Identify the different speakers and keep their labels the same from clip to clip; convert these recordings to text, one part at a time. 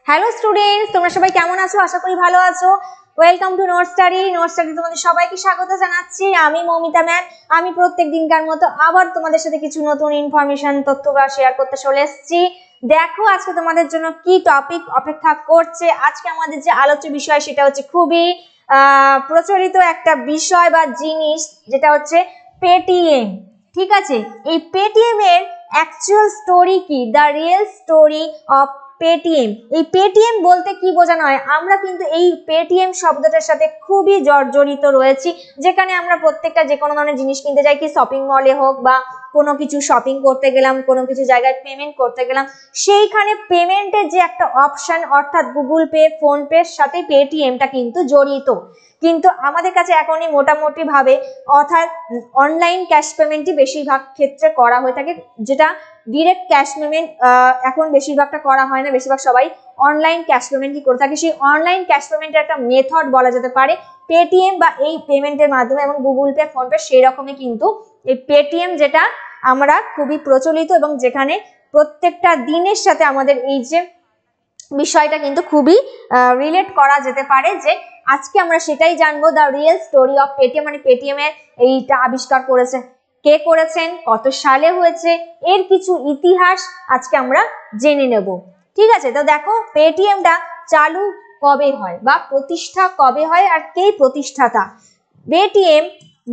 Speaker 1: Hello students, তোমরা সবাই কেমন আছো? আশা করি ভালো আছো। Welcome to note study. তোমাদের সবাইকে স্বাগত জানাচ্ছি। আমি মৌমিতা ম্যাম। আমি প্রত্যেক দিনকার মতো আবার তোমাদের সাথে কিছু নতুন ইনফরমেশন তথ্য শেয়ার করতে চলে এসেছি। দেখো আজকে তোমাদের জন্য কি টপিক অপেক্ষা করছে। আজকে আমাদের যে আলোচ্য বিষয় সেটা হচ্ছে খুবই প্রচলিত একটা বিষয় বা জিনিস, যেটা হচ্ছে পেটিএম। ঠিক আছে, এই পেটিএম এর অ্যাকচুয়াল স্টোরি কি, the real story of Paytm. এই পেটিএম বলতে কি বোঝানো হয়? আমরা কিন্তু এই পেটিএম শব্দটার সাথে খুবই জড়িত রয়েছি, যেখানে আমরা প্রত্যেকটা যে কোনো ধরনের জিনিস কিনতে যাই, কি শপিং মলে হোক বা কোনো কিছু শপিং করতে গেলাম, কোনো কিছু জায়গায় পেমেন্ট করতে গেলাম, সেইখানে পেমেন্টের যে একটা অপশন, অর্থাৎ গুগল পে, ফোন পের সাথে পেটিএমটা কিন্তু জড়িত। কিন্তু আমাদের কাছে এখনই মোটামুটি ভাবে অর্থাৎ অনলাইন ক্যাশ পেমেন্টই বেশিরভাগ ক্ষেত্রে করা হয়ে থাকে, যেটা ডিরেক্ট ক্যাশ পেমেন্ট এখন বেশিরভাগটা করা হয় না। বেশিরভাগ সবাই অনলাইন ক্যাশ পেমেন্টই করে থাকে। সেই অনলাইন ক্যাশ পেমেন্টের একটা মেথড বলা যেতে পারে পেটিএম, বা এই পেমেন্টের মাধ্যমে, এবং গুগল পে, ফোন পে সেই রকমই কিন্তু এই পেটিএম, যেটা আমরা খুবই প্রচলিত এবং যেখানে প্রত্যেকটা দিনের সাথে আমাদের এই যে বিষয়টা কিন্তু খুবই রিলেট করা যেতে পারে। যে আজকে আমরা সেটাই জানবো, the real story of Paytm. মানে পেটিএম এর এইটা আবিষ্কার করেছে কে করেছেন, কত সালে হয়েছে, এর কিছু ইতিহাস আজকে আমরা জেনে নেব। ঠিক আছে, তো দেখো পেটিএমটা চালু কবে হয় বা প্রতিষ্ঠা কবে হয় আর কে প্রতিষ্ঠাতা। পেটিএম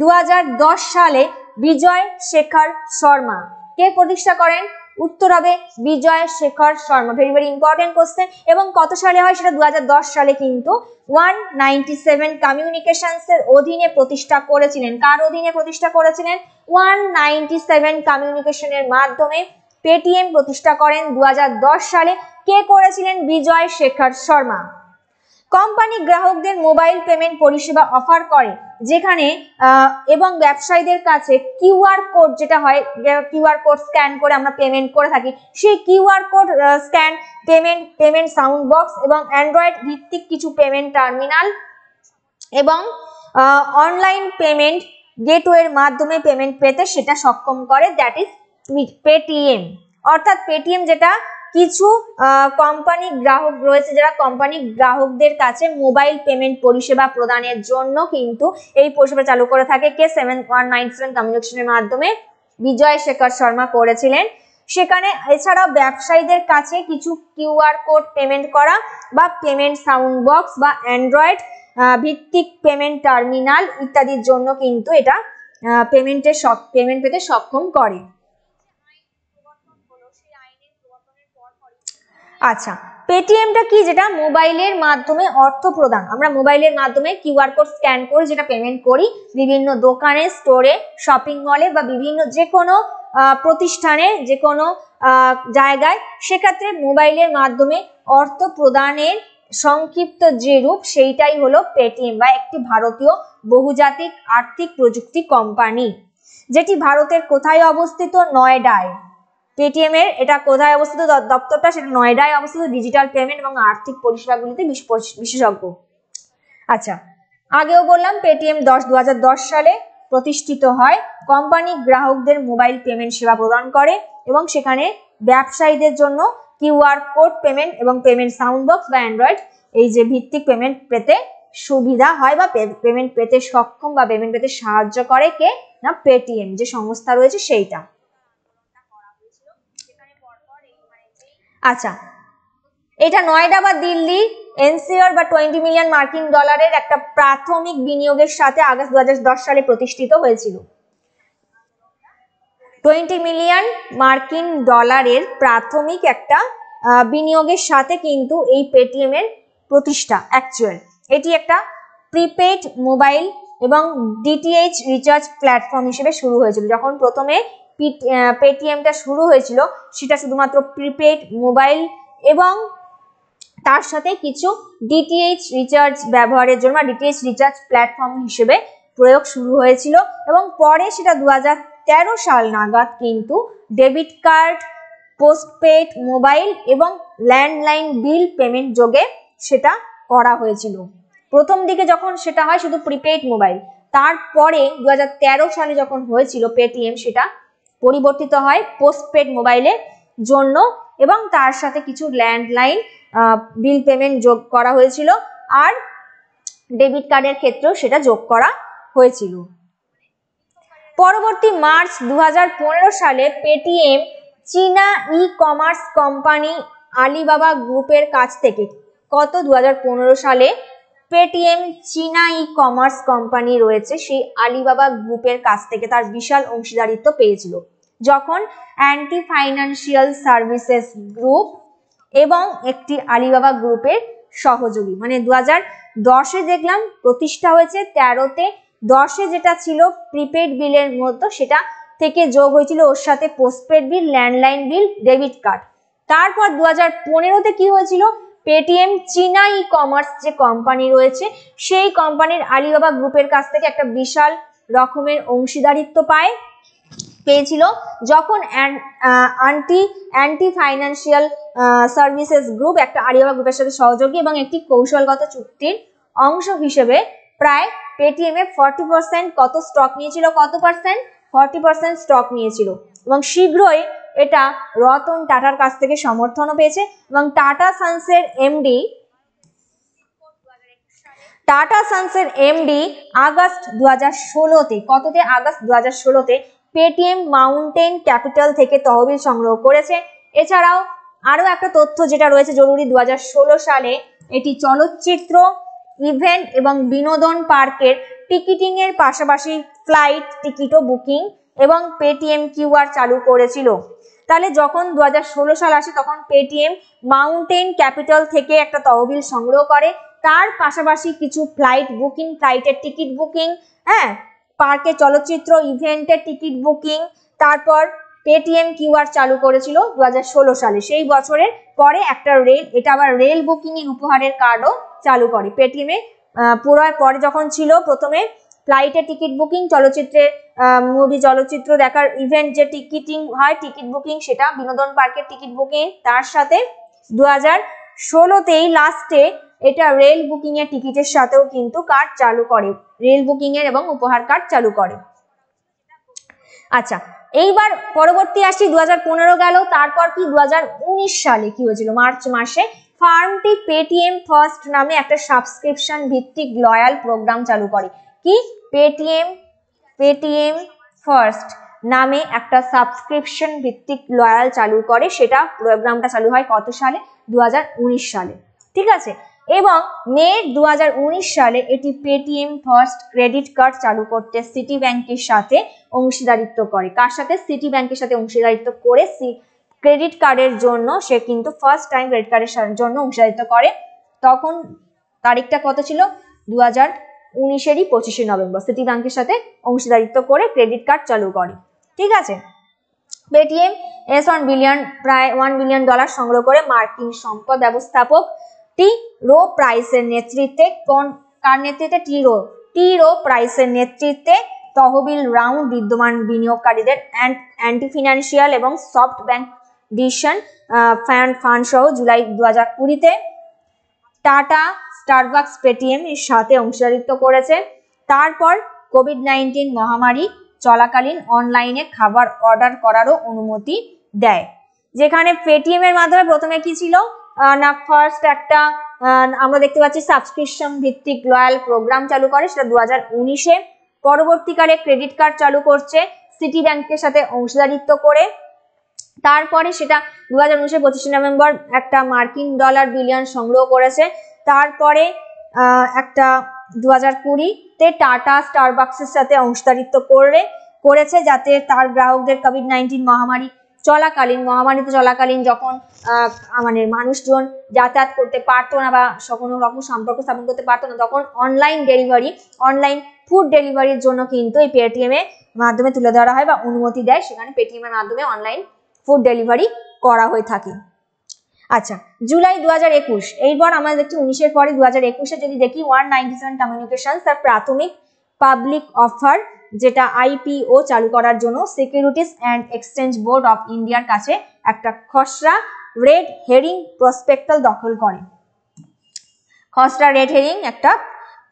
Speaker 1: 2010 সালে বিজয় শেখর শর্মা কে প্রতিষ্ঠা করেন? উত্তর হবে Vijay Shekhar Sharma. Very very important question. এবং কত সালে হয় সেটা 2010 সালে কিন্তু 197 কমিউনিকেশনস এর অধীনে প্রতিষ্ঠা করেছিলেন। কার অধীনে প্রতিষ্ঠা করেছিলেন? 197 কমিউনিকেশনের মাধ্যমে পেটিএম প্রতিষ্ঠা করেন 2010 সালে। কে করেছিলেন? বিজয় শেখর শর্মা। কোম্পানি গ্রাহকদের মোবাইল পেমেন্ট পরিষেবা অফার করে, যেখানে এবং ব্যবসায়ীদের কাছে কিউআর কোড, যেটা হয় কিউআর কোড স্ক্যান করে আমরা পেমেন্ট করে থাকি, সেই QR code scan payment sound box এবং অ্যান্ড্রয়েড ভিত্তিক কিছু পেমেন্ট টার্মিনাল এবং অনলাইন পেমেন্ট গেটওয়ের মাধ্যমে পেমেন্ট পেতে সেটা সক্ষম করে, দ্যাট ইজ পেটিএম। অর্থাৎ পেটিএম যেটা কিছু কোম্পানি গ্রাহক রয়েছে, যারা কোম্পানি গ্রাহকদের কাছে মোবাইল পেমেন্ট পরিষেবা প্রদানের জন্য কিন্তু এই পরিষেবা চালু করে থাকে। কে? 197 কমিউনিকেশনের মাধ্যমে বিজয় শেখর শর্মা করেছিলেন। সেখানে এছাড়াও ব্যবসায়ীদের কাছে কিছু কিউআর কোড পেমেন্ট করা বা পেমেন্ট সাউন্ড বক্স বা অ্যান্ড্রয়েড ভিত্তিক পেমেন্ট টার্মিনাল ইত্যাদির জন্য কিন্তু এটা পেমেন্ট পেতে সক্ষম করে। আচ্ছা, পেটিএমটা কি? যেটা মোবাইলের মাধ্যমে অর্থ প্রদান। আমরা মোবাইলের মাধ্যমে কিউআর কোড স্ক্যান করে যেটা পেমেন্ট করি বিভিন্ন দোকানে, স্টোরে, শপিং মলে বা বিভিন্ন যে কোনো প্রতিষ্ঠানে, যে কোনো জায়গায়, সেক্ষেত্রে মোবাইলের মাধ্যমে অর্থ প্রদানের সংক্ষিপ্ত যে রূপ, সেইটাই হলো পেটিএম, বা একটি ভারতীয় বহুজাতিক আর্থিক প্রযুক্তি কোম্পানি, যেটি ভারতের কোথায় অবস্থিত? নয়ডায়। পেটিএম এর এটা কোথায় অবস্থিত দপ্তরটা? সেটা নয়ডায় অবস্থিত। ডিজিটাল পেমেন্ট এবং আর্থিক পরিষেবাগুলিতে বিশেষজ্ঞ। আচ্ছা, আগেও বললাম পেটিএম 2010 সালে প্রতিষ্ঠিত হয়। কোম্পানি গ্রাহকদের মোবাইল পেমেন্ট সেবা প্রদান করে এবং সেখানে ব্যবসায়ীদের জন্য কিউআর কোড পেমেন্ট এবং পেমেন্ট সাউন্ড বক্স বা অ্যান্ড্রয়েড এই যে ভিত্তিক পেমেন্ট পেতে সুবিধা হয় বা পেমেন্ট পেতে সক্ষম বা পেমেন্ট পেতে সাহায্য করে কে? না, পেটিএম যে সংস্থা রয়েছে সেইটা। আচ্ছা, এটা নয়ডা বা দিল্লি এনসিআর বা 20 মিলিয়ন মার্কিন ডলারের একটা প্রাথমিক বিনিয়োগের সাথে আগস্ট 2010 সালে প্রতিষ্ঠিত হয়েছিল। 20 মিলিয়ন মার্কিন ডলারের প্রাথমিক একটা বিনিয়োগের সাথে কিন্তু এই পেটিএম এর প্রতিষ্ঠা অ্যাকচুয়াল। এটি একটা প্রিপেড মোবাইল এবং ডিটিএইচ রিচার্জ প্ল্যাটফর্ম হিসেবে শুরু হয়েছিল। যখন প্রথমে পেটিএমটা শুরু হয়েছিল সেটা শুধুমাত্র প্রিপেড মোবাইল এবং তার সাথে কিছু ডিটিএইচ রিচার্জ ব্যবহারের জন্য ডিটিএইচ রিচার্জ প্ল্যাটফর্ম হিসেবে প্রয়োগ শুরু হয়েছিল, এবং পরে সেটা 2013 সাল নাগাদ কিন্তু ডেবিট কার্ড, পোস্টপেড মোবাইল এবং ল্যান্ডলাইন বিল পেমেন্ট যোগে সেটা করা হয়েছিল। প্রথম দিকে যখন সেটা হয় শুধু প্রিপেড মোবাইল, তারপরে 2013 সালে যখন হয়েছিল পেটিএম, সেটা পরিবর্তিত হয় পোস্টপেড মোবাইলের জন্য এবং তার সাথে কিছু ল্যান্ডলাইন বিল পেমেন্ট যোগ করা হয়েছিল, আর ডেবিট কার্ডের ক্ষেত্রেও সেটা যোগ করা হয়েছিল। পরবর্তী মার্চ 2015 সালে পেটিএম চীনা ই কমার্স কোম্পানি আলিবাবা গ্রুপের কাছ থেকে, কত 2015 সালে পেটিএম চীনা ই কমার্স কোম্পানি রয়েছে সেই আলিবাবা গ্রুপের কাছ থেকে তার বিশাল অংশীদারিত্ব পেয়েছিল, যখন অ্যান্টি ফাইন্যান্সিয়াল সার্ভিসেস গ্রুপ এবং একটি আলিবাবা গ্রুপের সহযোগী, মানে 2010-এ দেখলাম প্রতিষ্ঠা হয়েছে, 13-তে 10-এ যেটা ছিল প্রিপেড বিলের মতো সেটা থেকে যোগ হয়েছিল ওর সাথে পোস্টপেড বিল, ল্যান্ডলাইন বিল, ডেবিট কার্ড। তারপর 2015-তে কি হয়েছিল, পেটিএম চীনা ই কমার্স যে কোম্পানি রয়েছে সেই কোম্পানির আলিবাবা গ্রুপের কাছ থেকে একটা বিশাল রকমের অংশীদারিত্ব পেয়েছিল, যখন অ্যান্টি ফাইন্যান্সিয়াল সার্ভিসেস গ্রুপ একটা আলিবাবা গ্রুপের সাথে সহযোগী এবং একটি কৌশলগত চুক্তির অংশ হিসেবে প্রায় পেটিএম এ 40% কত স্টক নিয়েছিল, কত পার্সেন্ট, 40% স্টক নিয়েছিল, এবং শীঘ্রই এটা রতন টাটার কাছ থেকে সমর্থনও পেয়েছে। এবং টাটা সন্সের এমডি আগস্ট 2016-তে, কততে, আগস্ট 2016-তে পেটিএম মাউন্টেন ক্যাপিটাল থেকে তহবিল সংগ্রহ করেছে। এছাড়াও আরো একটা তথ্য যেটা রয়েছে জরুরি, 2016 সালে এটি চলচ্চিত্র, ইভেন্ট এবং বিনোদন পার্কের টিকিটিং এর পাশাপাশি ফ্লাইট টিকিটও বুকিং এবং পেটিএম কিউআর চালু করেছিল। তাহলে যখন 2016 সাল আসে তখন পেটিএম মাউন্টেন ক্যাপিটাল থেকে একটা তহবিল সংগ্রহ করে, তার পাশাপাশি কিছু ফ্লাইট বুকিং, ফ্লাইটের টিকিট বুকিং, হ্যাঁ, পার্কে চলচ্চিত্র ইভেন্টের টিকিট বুকিং, তারপর পেটিএম কিউআর চালু করেছিল 2016 সালে। সেই বছরের পরে একটা এটা আবার রেল বুকিং এর উপহারের কার্ডও চালু করে পেটিএম এ। পুরো পরে যখন ছিল প্রথমে ফ্লাইটের টিকিট বুকিং, চলচ্চিত্রের চলচ্চিত্র দেখার ইভেন্ট যে টিকিটিং হয় টিকিট বুকিং, সেটা বিনোদন পার্কের টিকিট বুকিং, তার সাথে 2016-তেই লাস্টে এটা রেল বুকিং এর টিকিটের সাথেও কিন্তু কার্ড চালু করে, রেল বুকিং এর এবং উপহার কার্ড চালু করে। আচ্ছা, এইবার পরবর্তী আসি, 2015 গেল, তারপর কি 2019 সালে কি হয়েছিল, মার্চ মাসে ফার্মটি পেটিএম ফার্স্ট নামে একটা সাবস্ক্রিপশন ভিত্তিক লয়াল প্রোগ্রাম চালু করে। কি, পেটিএম ফার্স্ট নামে একটা সাবস্ক্রিপশন ভিত্তিক লয়াল চালু করে, সেটা প্রোগ্রামটা চালু হয় কত সালে, 2019 সালে, ঠিক আছে। এবং মে 2019 সালে এটি পেটিএম ফার্স্ট ক্রেডিট কার্ড চালু করতে সিটি ব্যাংকের সাথে অংশীদারিত্ব করে। কার সাথে, সিটি ব্যাংকের সাথে অংশীদারিত্ব করে ক্রেডিট কার্ডের জন্য সে কিন্তু ফার্স্ট টাইম ক্রেডিট কার্ডের জন্য অংশীদারিত্ব করে। তখন তারিখটা কত ছিল, 2019-এরই 25শে নভেম্বর সিটি ব্যাংকের সাথে অংশীদারিত্ব করে ক্রেডিট কার্ড চালু করে, ঠিক আছে। পেটিএম $1 বিলিয়ন, প্রায় $1 বিলিয়ন সংগ্রহ করে মার্কিন সম্পদ ব্যবস্থাপক টি রো প্রাইসের নেতৃত্বে, কার নেতৃত্বে, টি রো প্রাইসের নেতৃত্বে তহবিল রাউন্ড বিদ্যমান বিনিয়োগকারীদের অ্যান্টি ফিনান্সিয়াল এবং সফট ব্যাংক ডিসিশন ফান্ড সহ জুলাই 2020-তে টাটা স্টারবাকস পেটিএম এর সাথে অংশীদারিত্ব করেছে। তারপর কোভিড-19 মহামারী চলাকালীন অনলাইনে খাবার অর্ডার করারও অনুমতি দেয়, যেখানে পেটিএম এর মাধ্যমে প্রথমে কি ছিল না, ফার্স্ট একটা আমরা দেখতে পাচ্ছি সাবস্ক্রিপশন ভিত্তিক লয়াল প্রোগ্রাম চালু করে, সেটা 2019-এ। পরবর্তীকালে ক্রেডিট কার্ড চালু করছে সিটি ব্যাংকের সাথে অংশীদারিত্ব করে। তারপরে সেটা 2019-এর 25শে নভেম্বর একটা মার্কিন ডলার বিলিয়ন সংগ্রহ করেছে। তারপরে একটা 2020-তে টাটা স্টারবাকসের সাথে অংশীদারিত্ব করেছে, যাতে তার গ্রাহকদের কোভিড-19 মহামারীতে চলাকালীন যখন মানে মানুষজন যাতায়াত করতে পারতো না বা কোনো রকম সম্পর্ক স্থাপন করতে পারতো না, তখন অনলাইন ফুড ডেলিভারির জন্য কিন্তু এই পেটিএম এর মাধ্যমে তুলে ধরা হয় বা অনুমতি দেয়, সেখানে পেটিএম এর মাধ্যমে অনলাইন ফুড ডেলিভারি করা হয়ে থাকে। আচ্ছা, জুলাই 2021, এইবার আমরা দেখছি 19-এর পরে 2021-এ যদি দেখি 197 কমিউনিকেশনস তার প্রাথমিক পাবলিক অফার, যেটা আইপিও চালু করার জন্য securities and exchange board of ইন্ডিয়ার কাছে একটা খসড়া রেড হেরিং প্রসপেক্টাস দাখিল করে। একটা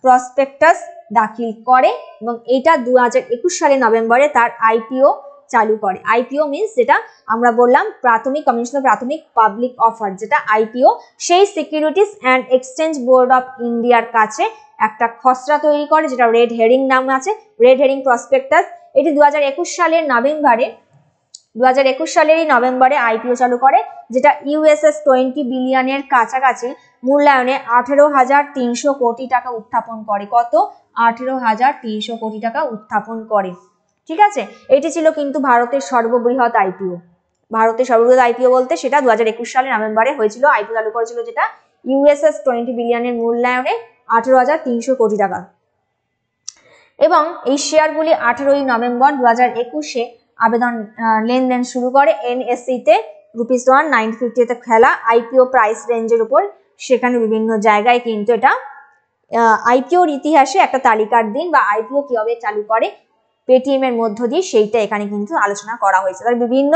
Speaker 1: প্রসপেক্টাস দাখিল করে এবং এটা 2021 সালে নভেম্বরে তার আইপিও চালু করে। আইপিও মিন্স যেটা আমরা বললাম প্রাথমিক কমিশন প্রাথমিক পাবলিক অফার, যেটা আইপিও, সেই securities and exchange board of ইন্ডিয়ার কাছে একটা খসড়া তৈরি করে, যেটা রেড হেরিং নাম আছে, রেড হেরিং প্রসপেক্টাস। এটি 2021 সালের নভেম্বরে 2021 সালেরই নভেম্বরে আইপিও চালু করে, যেটা ইউএসএস 20 বিলিয়নের কাছাকাছি মূল্যায়নে 18,300 কোটি টাকা উত্থাপন করে। কত? 18,300 কোটি টাকা উত্থাপন করে। ঠিক আছে, এটি ছিল কিন্তু ভারতের সর্ববৃহৎ আইপিও। ভারতের সর্ববৃহৎ আইপিও বলতে সেটা 2021 সালের নভেম্বরে হয়েছিল, আইপিও চালু করেছিল যেটা ইউএসএস 20 বিলিয়নের মূল্যায়নে 18,300 কোটি টাকা। এবং এই শেয়ারগুলি 18ই নভেম্বর 2021-এ আবেদন লেনদেন শুরু করে এনএসসি-তে ₹1,950 খেলা আইপিও প্রাইস রেঞ্জের উপর। সেখানে বিভিন্ন জায়গায় কিন্তু এটা আইপিওর ইতিহাসে একটা তালিকার দিন বা আইপিও কিভাবে চালু করে পেটিএম এর মধ্য দিয়ে, সেইটা এখানে কিন্তু আলোচনা করা হয়েছে। তার বিভিন্ন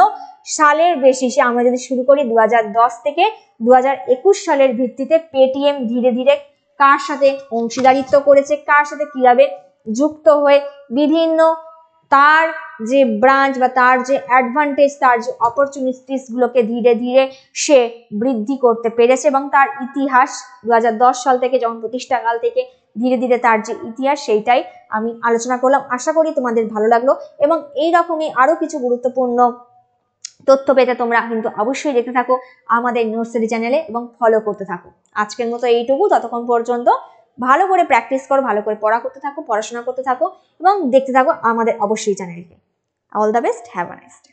Speaker 1: সালের বেসিসে আমরা যদি শুরু করি 2010 থেকে 2021 সালের ভিত্তিতে পেটিএম ধীরে ধীরে কার সাথে অংশীদারিত্ব করেছে, কার সাথে কিভাবে যুক্ত হয়ে বিভিন্ন তার যে ব্রাঞ্চ বা তার যে অ্যাডভান্টেজ, তার যে অপরচুনিটিস গুলোকে ধীরে ধীরে সে বৃদ্ধি করতে পেরেছে, এবং তার ইতিহাস 2010 সাল থেকে যখন প্রতিষ্ঠাকাল থেকে ধীরে ধীরে তার যে ইতিহাস সেইটাই আমি আলোচনা করলাম। আশা করি তোমাদের ভালো লাগলো, এবং এই রকমই আরো কিছু গুরুত্বপূর্ণ তথ্য পেতে তোমরা কিন্তু অবশ্যই দেখতে থাকো আমাদের নোট স্টাডি চ্যানেলে এবং ফলো করতে থাকো। আজকের মতো এইটুকু, ততক্ষণ পর্যন্ত ভালো করে প্র্যাকটিস করো, ভালো করে পড়াশোনা করতে থাকো এবং দেখতে থাকো আমাদের অবশ্যই চ্যানেলকে। All the best, have a nice day.